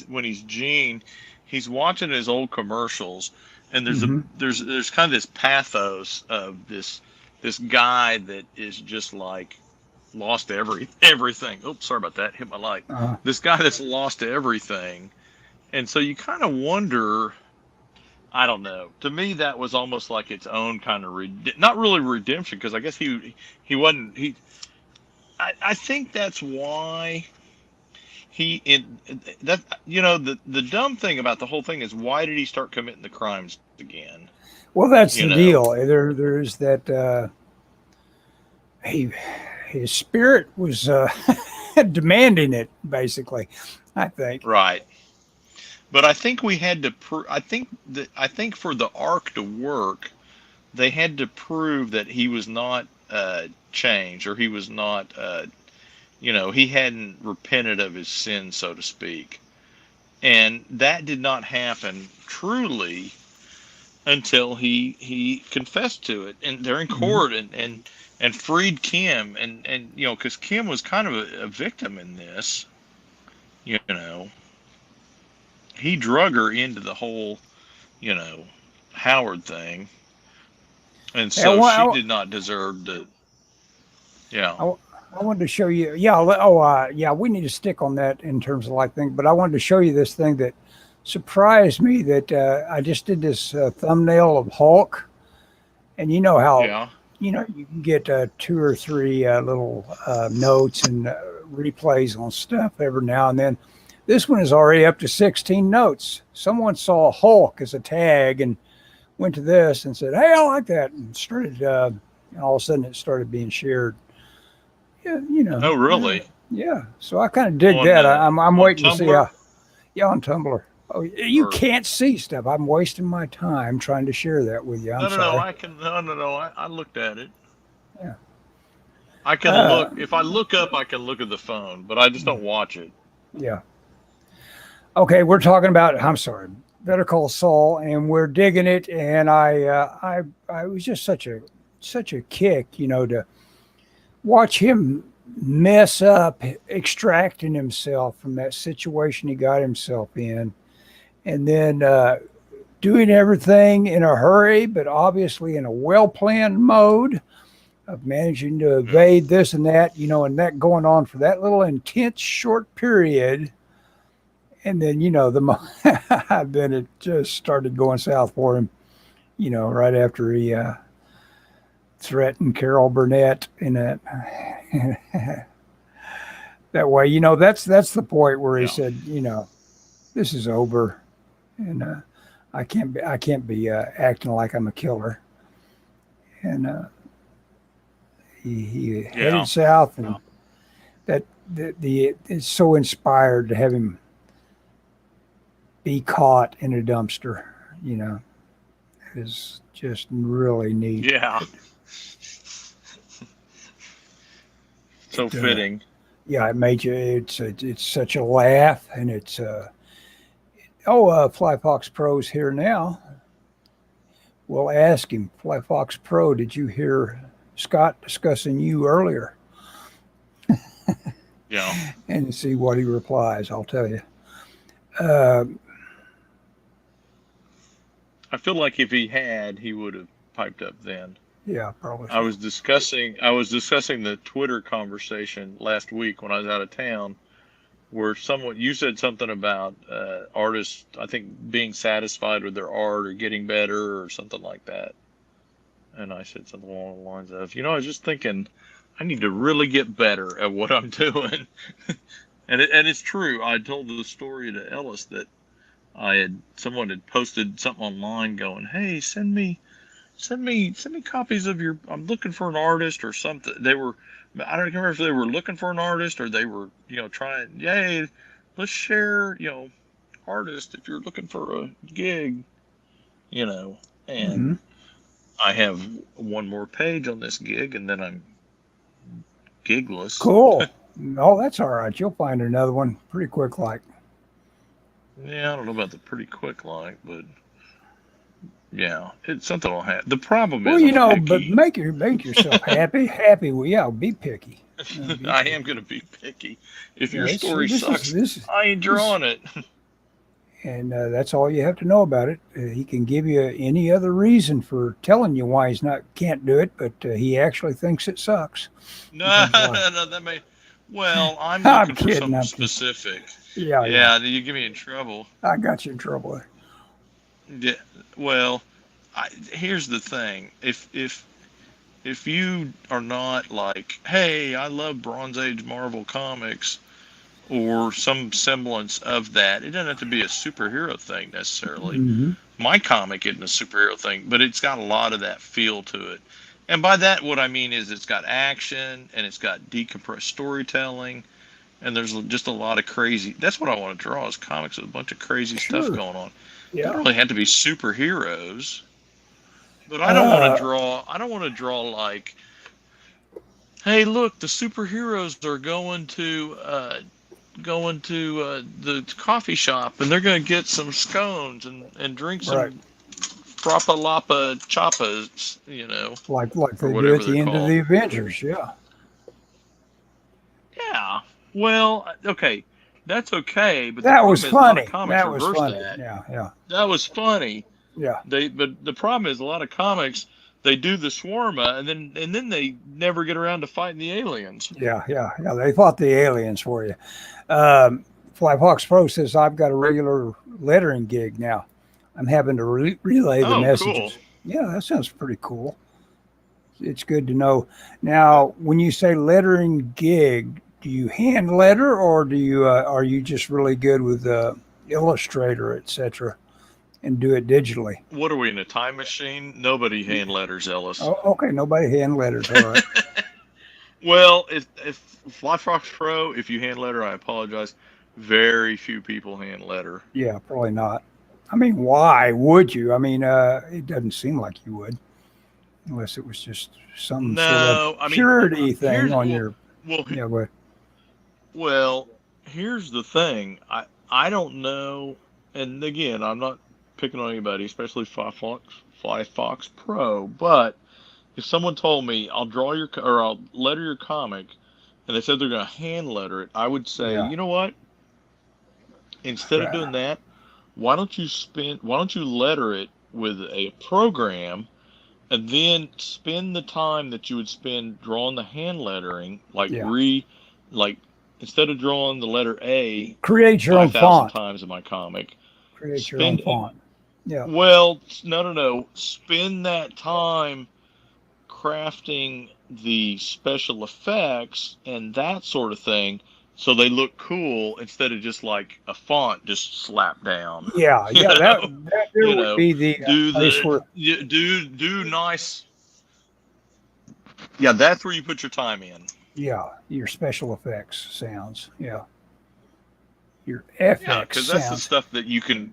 when he's Gene, he's watching his old commercials, and Hmm. there's kind of this pathos of this guy that is just like lost everything. Oops, sorry about that. Hit my light. Uh, This guy that's lost everything, and so you kind of wonder. I don't know. To me, that was almost like its own kind of not really redemption because I guess he wasn't he. I think that's why he in that the dumb thing about the whole thing is why did he start committing the crimes again? well, that's You the know, deal. There's that he, his spirit was demanding it, basically. I think. right? But I think we had to. I think for the arc to work, they had to prove that he was not changed or he was not. He hadn't repented of his sin, so to speak. And that did not happen truly until he confessed to it, and they're in Hmm. court and freed Kim, and because Kim was kind of a victim in this, you know, he drug her into the whole, you know, Howard thing, and I, so she wa- did not deserve to. Yeah. I, I wanted to show you. Yeah. Yeah. We need to stick on that in terms of like things. But I wanted to show you this thing that surprised me. That I just did this thumbnail of Hulk, and you know how Yeah. you can get two or three little notes and replays on stuff every now and then. This one is already up to 16 notes. Someone saw Hulk as a tag and went to this and said, "Hey, I like that," and started. And all of a sudden, it started being shared. Yeah, Oh, really? yeah. So I kind of dig On that. I'm on waiting to see Tumblr how. Yeah, on Tumblr. Oh, you or can't see stuff. I'm wasting my time trying to share that with you. I'm no. sorry. I can no. I looked at it. Yeah. I can Uh, look if I look up. I can look at the phone, but I just don't watch it. yeah. Okay, we're talking about. I'm sorry. Better Call Saul, and we're digging it. And I was just such a kick, to watch him mess up extracting himself from that situation he got himself in, and then doing everything in a hurry, but obviously in a well planned mode. of managing to evade this and that, and that going on for that little intense short period. And then, then it just started going south for him, right after he threatened Carol Burnett in that. That way, that's the point where he said, this is over, and I can't be acting like I'm a killer. And he headed south, and it's so inspired to have him be caught in a dumpster. Is just really neat. Yeah. So fitting. Yeah, it made you. It's such a laugh, and it's. Fly Fox Pro's here now. We'll ask him, Fly Fox Pro, did you hear Scott discussing you earlier? Yeah. And see what he replies. I'll tell you. I feel like if he had, he would have piped up then. Yeah, probably. I was discussing the Twitter conversation last week when I was out of town, where you said something about artists, I think, being satisfied with their art or getting better or something like that. And I said something along the lines of, I was just thinking, I need to really get better at what I'm doing. and it's true. I told the story to Ellis that someone had posted something online going, hey, send me copies of I'm looking for an artist or something. I don't remember if they were looking for an artist or they were, trying, yay, let's share, artist if you're looking for a gig, and I have one more page on this gig and then I'm gigless. Cool. Oh, that's all right. You'll find another one pretty quick like. Yeah, I don't know about the pretty quick like, but yeah, it's something will happen. The problem is, but make yourself happy. Be picky. I am going to be picky. If your story sucks, I ain't drawing it. And that's all you have to know about it. He can give you any other reason for telling you why can't do it, but he actually thinks it sucks. No, that may. Well, I'm looking for something specific. Yeah, you get me in trouble. I got you in trouble. Yeah. Well, here's the thing. If you are not like, hey, I love Bronze Age Marvel comics, or some semblance of that, it doesn't have to be a superhero thing necessarily. Mm-hmm. My comic isn't a superhero thing, but it's got a lot of that feel to it. And by that, what I mean is it's got action and it's got decompressed storytelling, and there's just a lot of crazy. That's what I want to draw is comics with a bunch of crazy stuff going on. Yeah. It doesn't really have to be superheroes, but I don't want to draw. I don't want to draw like, hey, look, the superheroes are going to the coffee shop and they're going to get some scones and drink some Frappa Lapa Chappas, like they do at the end of the Avengers, yeah. Yeah. Well, okay, that's okay, but that was funny. That was funny. Yeah. That was funny. Yeah. But the problem is a lot of comics, they do the shawarma and then they never get around to fighting the aliens. Yeah. They fought the aliens for you. Fly Fox Pro says I've got a regular lettering gig now. I'm having to relay the messages. Cool. Yeah, that sounds pretty cool. It's good to know. Now, when you say lettering gig, do you hand letter or do you are you just really good with Illustrator, etc., and do it digitally? What are we in a time machine? Nobody hand letters, Ellis. Oh, okay, nobody hand letters. All right. Well, if Fly Fox Pro, if you hand letter, I apologize. Very few people hand letter. Yeah, probably not. I mean, why would you? I mean, it doesn't seem like you would, unless it was just some sort of purity thing on your. Well, yeah, go ahead. Well, here's the thing. I don't know, and again, I'm not picking on anybody, especially Fly Fox Pro. But if someone told me I'll letter your comic, and they said they're going to hand letter it, I would say, you know what? Instead of doing that, why don't you letter it with a program, and then spend the time that you would spend drawing the hand lettering, like Yeah. like instead of drawing the letter A Create your own 5,000 font. times in my comic, Create your own spend font. Yeah. well, no. Spend that time crafting the special effects and that sort of thing so they look cool instead of just like a font just slapped down. Yeah. You Yeah. That know, there you would know, be the do place where. do nice. Yeah, that's where you put your time in. Yeah, your special effects sounds. Yeah. Your Yeah, FX because that's the sounds. stuff that you can.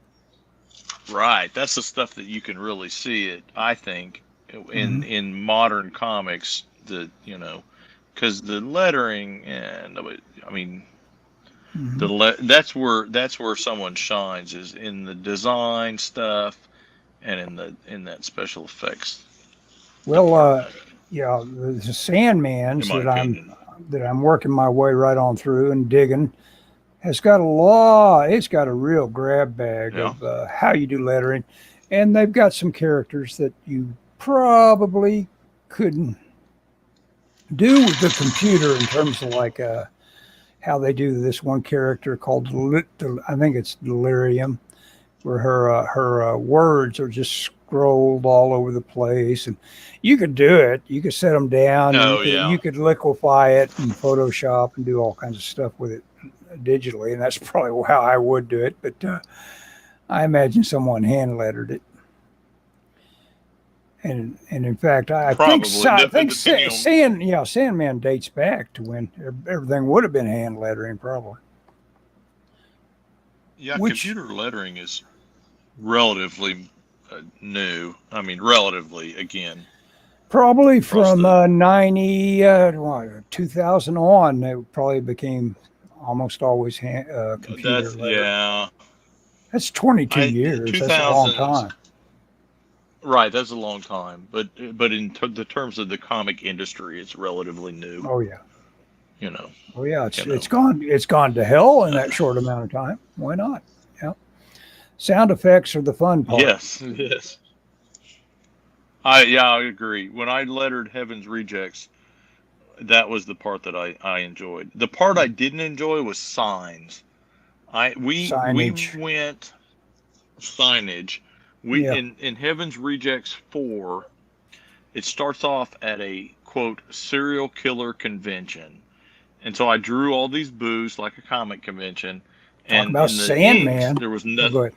Right, that's the stuff that you can really see it. I think Hmm. in modern comics, because the lettering and I mean Hmm. that's where someone shines is in the design stuff and in that special effects Well, department, yeah, the Sandman's in my opinion. that I'm working my way right on through and digging has got a lot. It's got a real grab bag Yeah. of how you do lettering, and they've got some characters that you probably couldn't do with the computer in terms of like how they do this one character called I think it's Delirium, where her words are just scrolled all over the place, and you could do it. You could set them down, and Oh yeah. you could liquefy it in Photoshop and do all kinds of stuff with it digitally, and that's probably how I would do it. But I imagine someone hand lettered it. And in fact, Probably. I think Depending on. Sandman dates back to when everything would have been hand lettering, probably. Yeah, Which computer lettering is relatively new. I mean, relatively again probably across from the. 90, 2000 on, it probably became almost always computer That's letter. yeah. That's 22 I years. two That's a long thousands. time. Right, that's a long time, but the terms of the comic industry, it's relatively new. Oh yeah. You know, Oh yeah. you It's know. gone to hell in that short amount of time. Why not? Yeah. Sound effects are the fun part. Yes, yes. I agree. When I lettered Heaven's Rejects, that was the part that I enjoyed. The part I didn't enjoy was signs. We Signage. went signage. We Yeah. in Heaven's Rejects 4, it starts off at a quote serial killer convention. And so I drew all these booths like a comic convention, Talk and about in the inks Sandman. there was Oh, go nothing. ahead.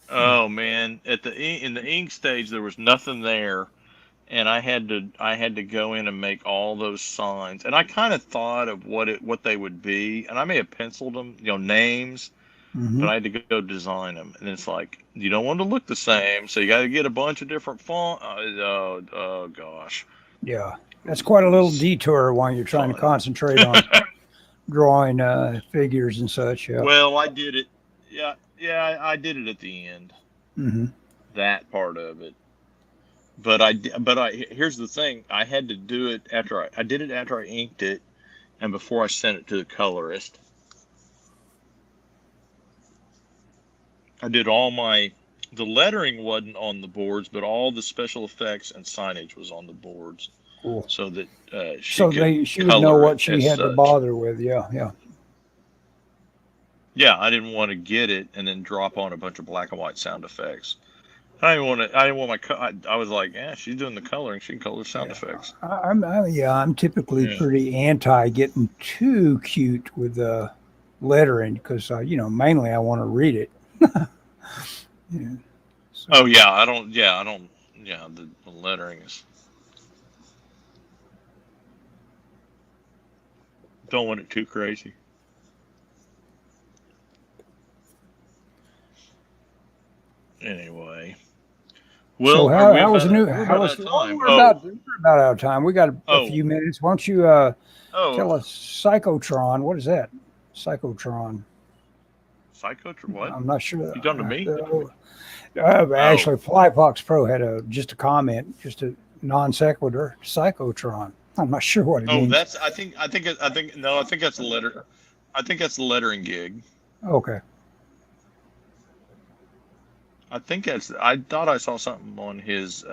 Yeah. Oh man, in the ink stage there was nothing there, and I had to go in and make all those signs. And I kind of thought of what they would be, and I may have penciled them, names, Hmm. but I had to go design them. And it's like you don't want to look the same, so you got to get a bunch of different font. Oh gosh, Yeah. That's it quite a little was detour when you're trying to fun. concentrate on drawing figures and such. Yeah. Well, I did it. Yeah, yeah, I did it at the end. Hmm. That part of it. Here's the thing. I had to do it after I did it after I inked it and before I sent it to the colorist. I did the lettering wasn't on the boards, but all the special effects and signage was on the boards Cool. so that she So could she would know color it what she as had to such. bother with. Yeah. Yeah. Yeah, I didn't want to get it and then drop on a bunch of black and white sound effects. I didn't want to. I didn't want I was like, yeah, she's doing the coloring. She can color sound Yeah. effects. I'm typically Yeah. pretty anti getting too cute with lettering because mainly I want to read it. Yeah. So, Oh yeah, I don't. Yeah, I don't. Yeah, the lettering is. Don't want it too crazy. Anyway, so well, are we how was the about? new? We're How about out was? of Oh, time. we're about out of time. We got a Oh, few minutes. Why don't you oh, tell us Psychotron? What is that? Psychotron. what? I'm not sure. You talking to me? Oh, Actually, Flyfox Pro had just a comment, just a non sequitur. Psychotron. I'm not sure what it oh, means. that's. I think. No, I think that's a letter. I think that's a lettering gig. Okay. I think that's. I thought I saw something on his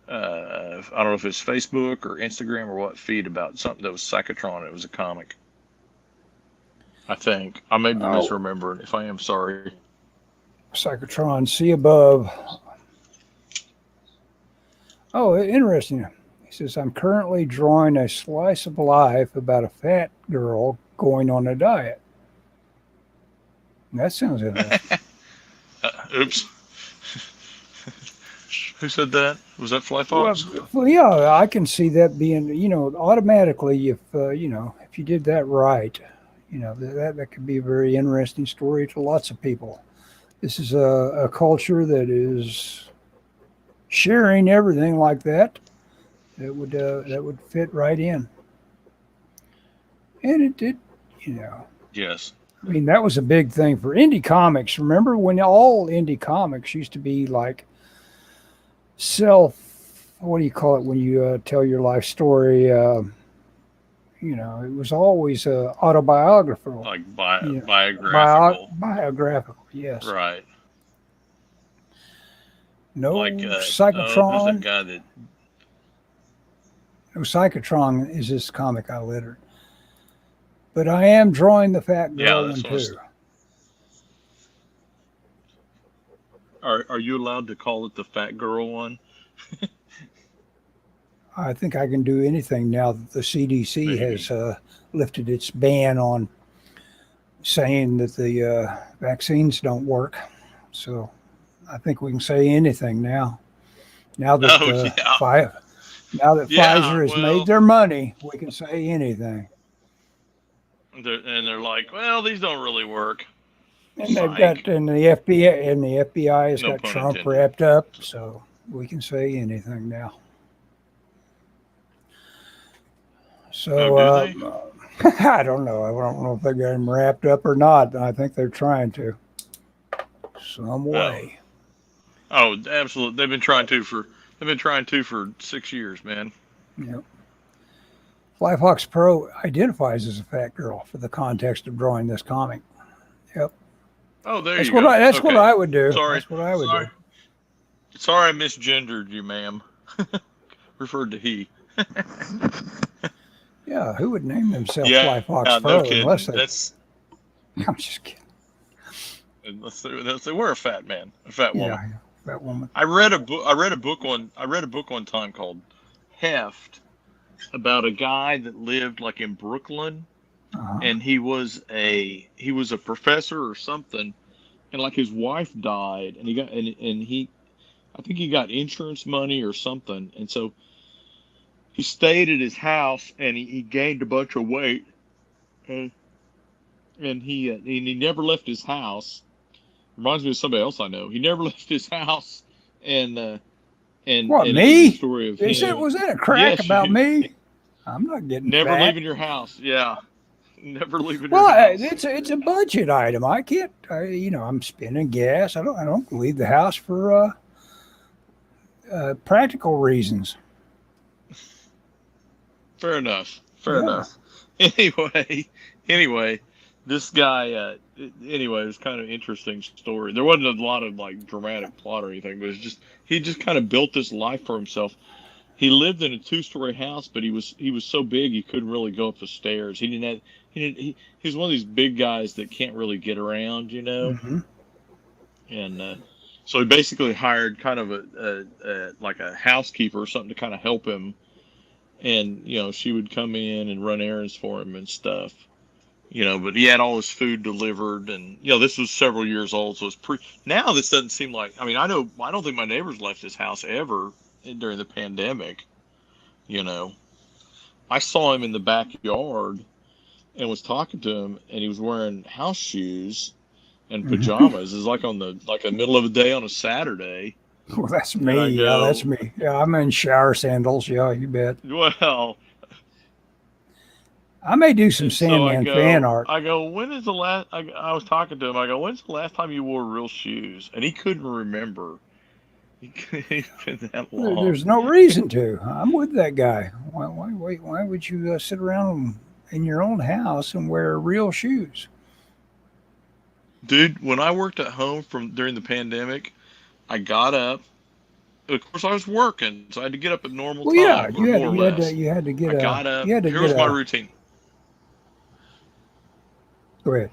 I don't know if it's Facebook or Instagram or what feed about something that was Psychotron. It was a comic. I think. I may be misremembering. If I am, sorry. Psychotron, see above. Oh, interesting. He says, I'm currently drawing a slice of life about a fat girl going on a diet. That sounds interesting. Oops. Who said that? Was that Fly Fox? Well, yeah, I can see that being, automatically if you did that right, that could be a very interesting story to lots of people. This is a culture that is sharing everything like that. That would fit right in. And it did, Yes. I mean, that was a big thing for indie comics. Remember when all indie comics used to be like what do you call it when you tell your life story? It was always autobiographical. Like biographical. Biographical, yes. Right. No like Psychotron. Who's that guy that? No Psychotron is this comic I lettered. But I am drawing the fat girl one too. Are you allowed to call it the fat girl one? I think I can do anything now that the CDC has lifted its ban on saying that the vaccines don't work. So I think we can say anything now. Now that Pfizer has made their money, we can say anything. And they're like, well, these don't really work. And they've got, and the FBI has got Trump wrapped up, so we can say anything now. So I don't know. I don't know if they got him wrapped up or not. I think they're trying to, some way. Oh, absolutely. They've been trying to for 6 years, man. Yep. Flyfox Pro identifies as a fat girl for the context of drawing this comic. Yep. Oh, there you go. That's what I would do. Sorry. That's what I would do. Sorry I misgendered you, ma'am. Referred to he. Yeah, who would name themselves Flyfox Pro? No kidding. Unless they... I'm just kidding. Unless they were a fat man, a fat woman. Yeah, fat woman. I read a book one time called Heft about a guy that lived like in Brooklyn. And he was a professor or something, and like his wife died, and I think he got insurance money or something, and so he stayed at his house, and he gained a bunch of weight, and he never left his house. Reminds me of somebody else I know. He never left his house, and what, and me? It was a story of him. Was that a crack about me? I'm not getting never fat. leaving your house. Yeah. Never leaving your house. It's a budget item. I can't. I'm spending gas. I don't leave the house for practical reasons. Fair enough. Anyway, this guy. It was kind of an interesting story. There wasn't a lot of like dramatic plot or anything, but he just kind of built this life for himself. He lived in a 2-story house, but he was so big he couldn't really go up the stairs. He was one of these big guys that can't really get around, Mm-hmm. And so he basically hired kind of a housekeeper or something to kind of help him. And she would come in and run errands for him and stuff. But he had all his food delivered, and this was several years old, so it's now this doesn't seem like. I mean, I don't think my neighbors left his house ever during the pandemic. I saw him in the backyard and was talking to him, and he was wearing house shoes and pajamas. It's like the middle of the day on a Saturday. Well, that's me. Yeah, that's me. Yeah, I'm in shower sandals. Yeah, you bet. Well, I may do some Sandman fan art. I go, when is the last? I was talking to him. I go, when's the last time you wore real shoes? And he couldn't remember. It's been that long. There's no reason to. I'm with that guy. Why would you sit around in your own house and wear real shoes? Dude, when I worked at home during the pandemic, I got up of course, I was working, so I had to get up at normal Well, yeah, time, or more or less. you had to get I got up. you had to Here get was my a. routine. Go ahead.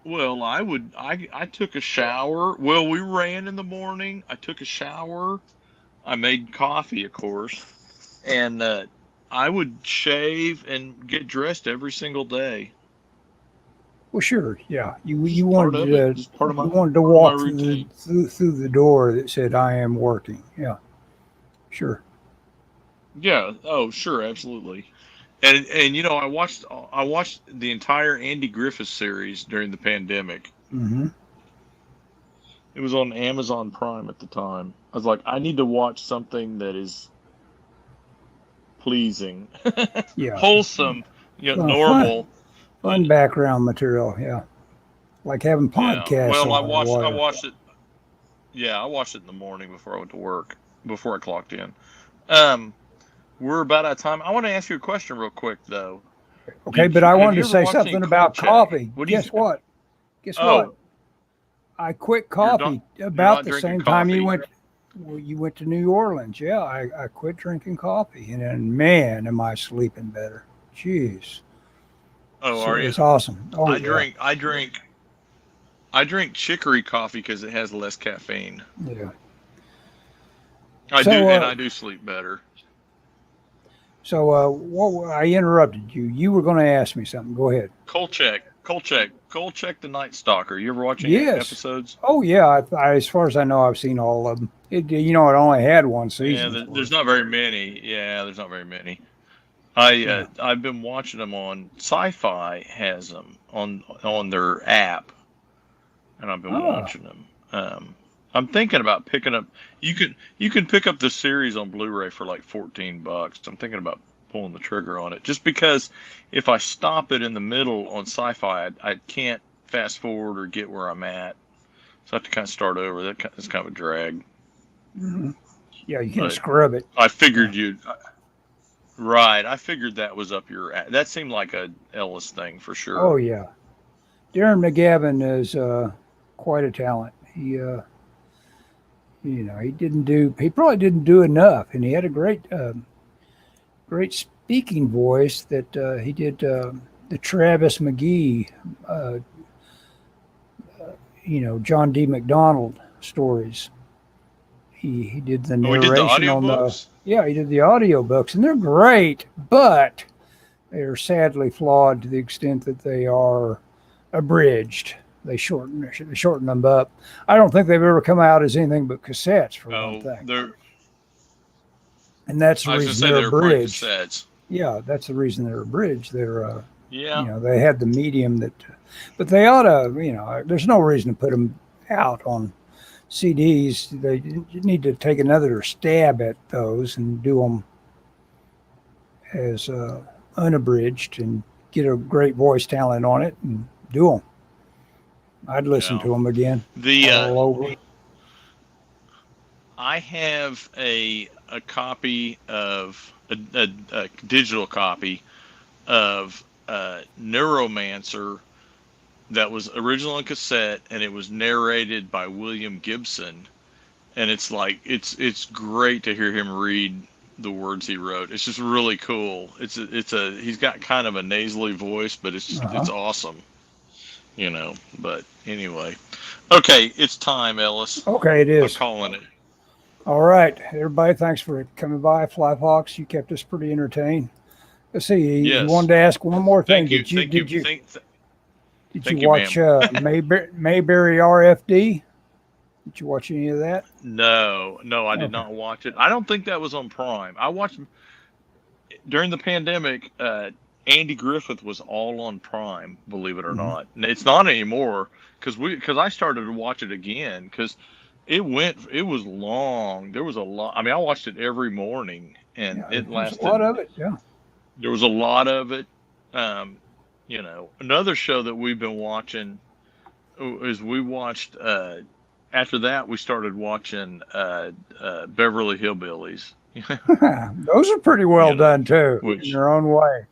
Well, I took a shower. Well, we ran in the morning. I took a shower. I made coffee, of course, and I would shave and get dressed every single day. Well, sure, yeah. Just You part wanted of it. to Just part of my you wanted to part of my walk routine. through the door that said "I am working." Yeah, sure. Yeah. Oh, sure, absolutely. And you know, I watched the entire Andy Griffith series during the pandemic. Mm-hmm. It was on Amazon Prime at the time. I was like, I need to watch something that is pleasing, Yeah, wholesome, you know, fun, fun, normal. fun background material. Yeah, like having Yeah. podcasts Well, on or I whatever. watched it. Yeah, I watched it in the morning before I went to work, before I clocked in. Um, we're about out of time. I want to ask you a question real quick though. Okay, but I Have wanted you to ever say watched any something about Kolchak? coffee. What do you Guess think? what? Guess what? Oh, I quit you're not coffee you're about not the drinking same time you coffee. went. Well, you went to New Orleans. Yeah, I quit drinking coffee, and then man, am I sleeping better. Jeez, Oh, are you? it's awesome. Oh I yeah, drink I drink I drink chicory coffee because it has less caffeine. yeah. I do, So and I do sleep better. what? I interrupted you. You were going to ask me something. Go ahead. Kolchak the Night Stalker. You ever watch any Yes. episodes? Oh yeah. As far as I know, I've seen all of them. It only had one Yeah, season. Of there's course. not very many. Yeah, there's not very many. Yeah. I've been watching them on Sci-Fi has them on their app, and I've been Oh. watching them. I'm thinking about picking up. You can pick up the series on Blu-ray for like $14. I'm thinking about pulling the trigger on it, just because if I stop it in the middle on Sci-Fi, I can't fast forward or get where I'm at, so I have to kind of start over. That's kind of a drag. Mhm. Yeah, you can But scrub it. I Yeah. figured you'd. Right. I figured that was up your. That seemed like a Ellis thing for Oh sure. yeah. Darren McGavin is quite a talent. He probably didn't do enough, and he had a great speaking voice that he did the Travis McGee, uh, John D. McDonald stories. He did the Oh, we did the narration on the audiobooks. yeah he did the audio books, and they're great, but they are sadly flawed to the extent that they are abridged. They shorten them up. I don't think they've ever come out as anything but cassettes for one Oh, thing, they're. and that's the I was gonna reason say they're they were probably abridged. cassettes. Yeah, that's the reason they're abridged. Yeah. They had the medium that, but they ought to, there's no reason to put them out on CDs. They need to take another stab at those and do them as unabridged and get a great voice talent on it and do them. I'd listen Yeah. to them again The all over. I have a copy of a digital copy of Neuromancer that was original on cassette, and it was narrated by William Gibson, and it's like it's great to hear him read the words he wrote. It's just really cool. He's got kind of a nasally voice, but it's Uh-huh. awesome, But anyway, okay, it's time, Ellis. Okay, it I'm is. calling it. All right, everybody, thanks for coming by. Flyfox, you kept us pretty entertained. Let's see. He Yes. wanted to ask one more thing. Thank you. Did you Thank you. did you did you Thank you, watch ma'am. Mayberry RFD? Did you watch any of that? No, I did Okay. not watch it. I don't think that was on Prime. I watched during the pandemic. Andy Griffith was all on Prime, believe it or Mm-hmm. not. And it's not anymore because I started to watch it again because it was long. There was a lot. I mean, I watched it every morning, and Yeah, it there's a lot lasted. of it. Yeah. There was a lot of it. Another show that we've been watching is we watched. After that, we started watching Beverly Hillbillies. Those are pretty well done too, in Which their own way.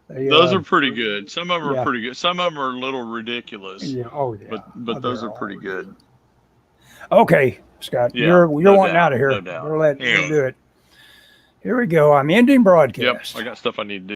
They, those are pretty good. Some of them are yeah, pretty good. Some of them are a little ridiculous, yeah. Oh yeah. but Oh, those they're are all pretty good. Okay, Scott, Yeah, you're no wanting doubt, out of here. no doubt. We'll let you Anyway. do it. Here we go. I'm ending Yep, broadcast. I got stuff I need to do.